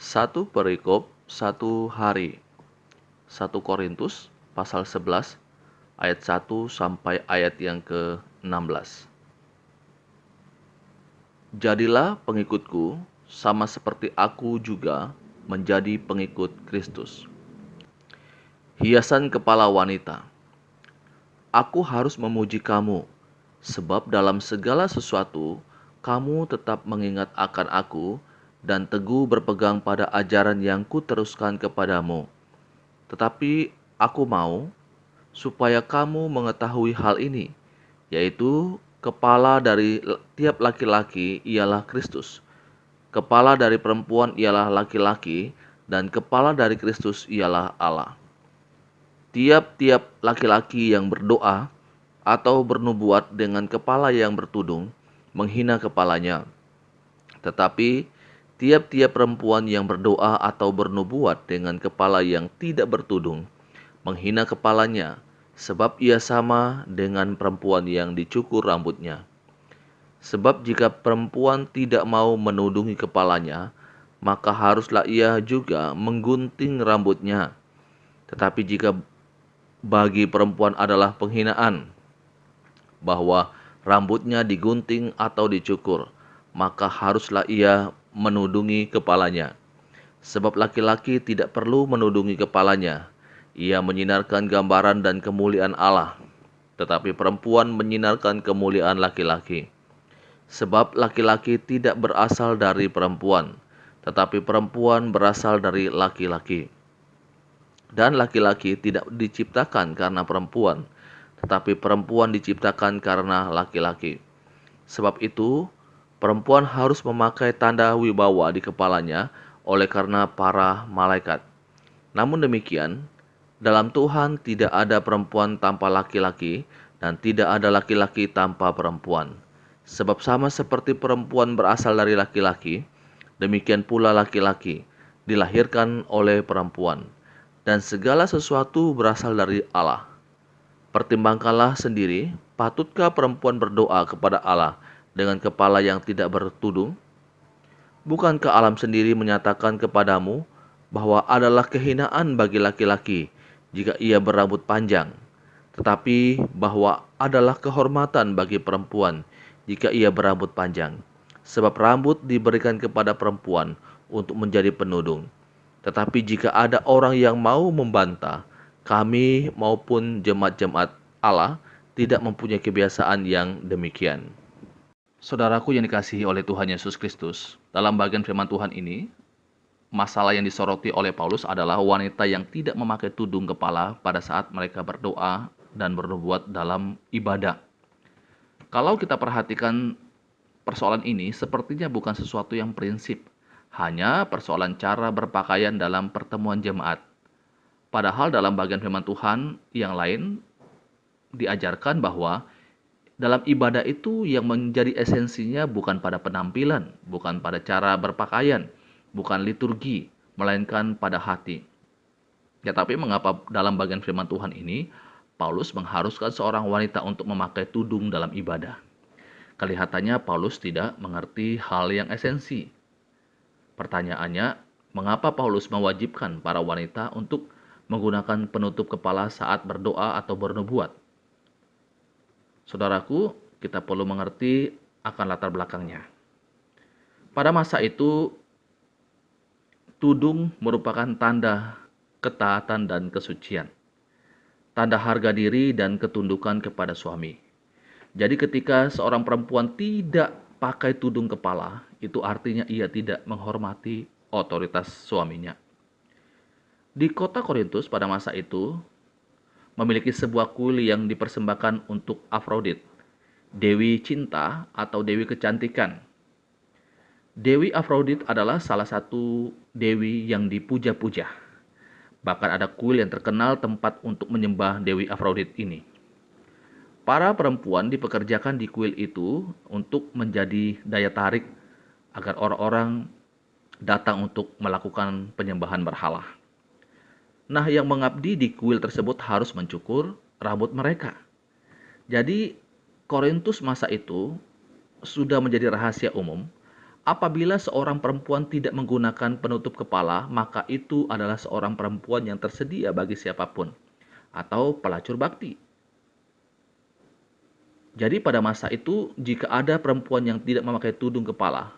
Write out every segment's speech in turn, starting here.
Satu perikop satu hari. 1 Korintus pasal 11 ayat 1 sampai ayat yang ke-16. Jadilah pengikutku sama seperti aku juga menjadi pengikut Kristus. Hiasan kepala wanita. Aku harus memuji kamu, sebab dalam segala sesuatu kamu tetap mengingat akan aku dan teguh berpegang pada ajaran yang kuteruskan kepadamu. Tetapi aku mau supaya kamu mengetahui hal ini, yaitu kepala dari tiap laki-laki ialah Kristus, kepala dari perempuan ialah laki-laki, dan kepala dari Kristus ialah Allah. Tiap-tiap laki-laki yang berdoa atau bernubuat dengan kepala yang bertudung menghina kepalanya. Tetapi tiap-tiap perempuan yang berdoa atau bernubuat dengan kepala yang tidak bertudung menghina kepalanya, sebab ia sama dengan perempuan yang dicukur rambutnya. Sebab jika perempuan tidak mau menudungi kepalanya, maka haruslah ia juga menggunting rambutnya. Tetapi jika bagi perempuan adalah penghinaan bahwa rambutnya digunting atau dicukur, maka haruslah ia menudungi kepalanya. Sebab laki-laki tidak perlu menudungi kepalanya, ia menyinarkan gambaran dan kemuliaan Allah, tetapi perempuan menyinarkan kemuliaan laki-laki. Sebab laki-laki tidak berasal dari perempuan, tetapi perempuan berasal dari laki-laki. Dan laki-laki tidak diciptakan karena perempuan, tetapi perempuan diciptakan karena laki-laki. Sebab itu, perempuan harus memakai tanda wibawa di kepalanya oleh karena para malaikat. Namun demikian, dalam Tuhan tidak ada perempuan tanpa laki-laki, dan tidak ada laki-laki tanpa perempuan. Sebab sama seperti perempuan berasal dari laki-laki, demikian pula laki-laki dilahirkan oleh perempuan. Dan segala sesuatu berasal dari Allah. Pertimbangkanlah sendiri, patutkah perempuan berdoa kepada Allah dengan kepala yang tidak bertudung? Bukankah alam sendiri menyatakan kepadamu bahwa adalah kehinaan bagi laki-laki jika ia berambut panjang, tetapi bahwa adalah kehormatan bagi perempuan jika ia berambut panjang? Sebab rambut diberikan kepada perempuan untuk menjadi penudung. Tetapi jika ada orang yang mau membantah, kami maupun jemaat-jemaat Allah tidak mempunyai kebiasaan yang demikian. Saudaraku yang dikasihi oleh Tuhan Yesus Kristus, dalam bagian firman Tuhan ini, masalah yang disoroti oleh Paulus adalah wanita yang tidak memakai tudung kepala pada saat mereka berdoa dan bernubuat dalam ibadah. Kalau kita perhatikan persoalan ini, sepertinya bukan sesuatu yang prinsip, hanya persoalan cara berpakaian dalam pertemuan jemaat. Padahal dalam bagian firman Tuhan yang lain diajarkan bahwa dalam ibadah itu yang menjadi esensinya bukan pada penampilan, bukan pada cara berpakaian, bukan liturgi, melainkan pada hati. Ya, tapi mengapa dalam bagian firman Tuhan ini Paulus mengharuskan seorang wanita untuk memakai tudung dalam ibadah? Kelihatannya Paulus tidak mengerti hal yang esensi. Pertanyaannya, mengapa Paulus mewajibkan para wanita untuk menggunakan penutup kepala saat berdoa atau bernubuat? Saudaraku, kita perlu mengerti akan latar belakangnya. Pada masa itu, tudung merupakan tanda ketaatan dan kesucian, tanda harga diri dan ketundukan kepada suami. Jadi ketika seorang perempuan tidak pakai tudung kepala, itu artinya ia tidak menghormati otoritas suaminya. Di kota Korintus pada masa itu, memiliki sebuah kuil yang dipersembahkan untuk Afrodit, Dewi Cinta atau Dewi Kecantikan. Dewi Afrodit adalah salah satu dewi yang dipuja-puja. Bahkan ada kuil yang terkenal tempat untuk menyembah Dewi Afrodit ini. Para perempuan dipekerjakan di kuil itu untuk menjadi daya tarik agar orang-orang datang untuk melakukan penyembahan berhala. Nah, yang mengabdi di kuil tersebut harus mencukur rambut mereka. Jadi, Korintus masa itu sudah menjadi rahasia umum Apabila seorang perempuan tidak menggunakan penutup kepala, maka itu adalah seorang perempuan yang tersedia bagi siapapun, atau pelacur bakti. Jadi pada masa itu, jika ada perempuan yang tidak memakai tudung kepala,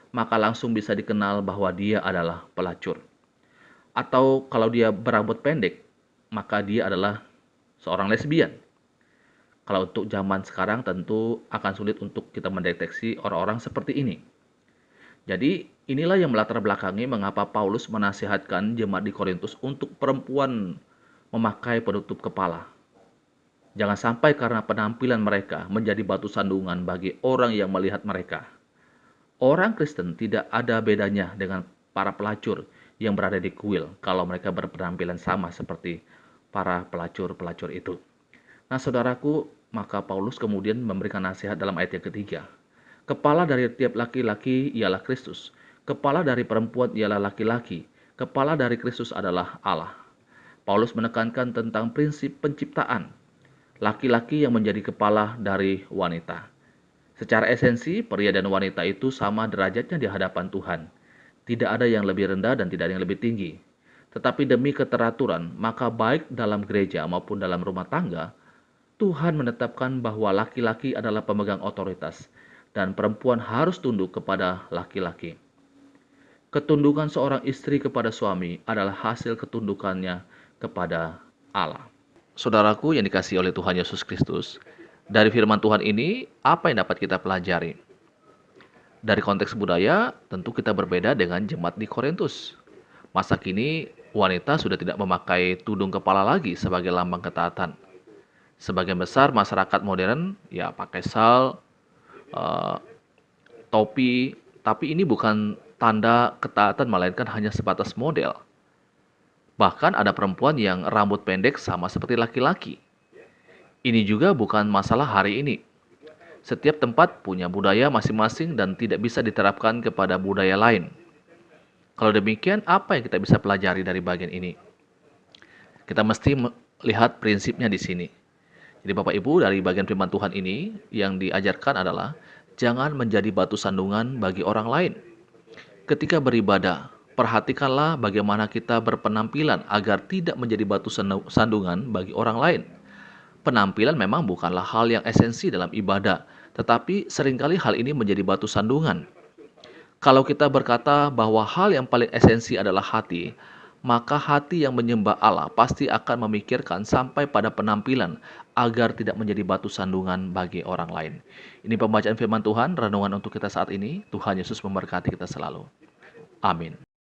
maka langsung bisa dikenal bahwa dia adalah pelacur. Atau kalau dia berambut pendek, maka dia adalah seorang lesbian. Kalau untuk zaman sekarang tentu akan sulit untuk kita mendeteksi orang-orang seperti ini. Jadi inilah yang melatar belakangi mengapa Paulus menasihatkan jemaat di Korintus untuk perempuan memakai penutup kepala. Jangan sampai karena penampilan mereka menjadi batu sandungan bagi orang yang melihat mereka. Orang Kristen tidak ada bedanya dengan para pelacur yang berada di kuil kalau mereka berpenampilan sama seperti para pelacur-pelacur itu. Nah, saudaraku, maka Paulus kemudian memberikan nasihat dalam ayat yang ketiga. Kepala dari tiap laki-laki ialah Kristus. Kepala dari perempuan ialah laki-laki. Kepala dari Kristus adalah Allah. Paulus menekankan tentang prinsip penciptaan. Laki-laki yang menjadi kepala dari wanita. Secara esensi, pria dan wanita itu sama derajatnya di hadapan Tuhan. Tidak ada yang lebih rendah dan tidak ada yang lebih tinggi. Tetapi demi keteraturan, maka baik dalam gereja maupun dalam rumah tangga, Tuhan menetapkan bahwa laki-laki adalah pemegang otoritas dan perempuan harus tunduk kepada laki-laki. Ketundukan seorang istri kepada suami adalah hasil ketundukannya kepada Allah. Saudaraku yang dikasihi oleh Tuhan Yesus Kristus, dari firman Tuhan ini, apa yang dapat kita pelajari? Dari konteks budaya, tentu kita berbeda dengan jemaat di Korintus. Masa kini, wanita sudah tidak memakai tudung kepala lagi sebagai lambang ketaatan. Sebagian besar masyarakat modern, ya pakai sal, topi, tapi ini bukan tanda ketaatan, melainkan hanya sebatas model. Bahkan ada perempuan yang rambut pendek sama seperti laki-laki. Ini juga bukan masalah hari ini. Setiap tempat punya budaya masing-masing dan tidak bisa diterapkan kepada budaya lain. Kalau demikian, apa yang kita bisa pelajari dari bagian ini? Kita mesti melihat prinsipnya di sini. Jadi Bapak Ibu, dari bagian firman Tuhan ini yang diajarkan adalah jangan menjadi batu sandungan bagi orang lain. Ketika beribadah, perhatikanlah bagaimana kita berpenampilan agar tidak menjadi batu sandungan bagi orang lain. Penampilan memang bukanlah hal yang esensi dalam ibadah, tetapi seringkali hal ini menjadi batu sandungan. Kalau kita berkata bahwa hal yang paling esensi adalah hati, maka hati yang menyembah Allah pasti akan memikirkan sampai pada penampilan agar tidak menjadi batu sandungan bagi orang lain. Ini pembacaan firman Tuhan, renungan untuk kita saat ini. Tuhan Yesus memberkati kita selalu. Amin.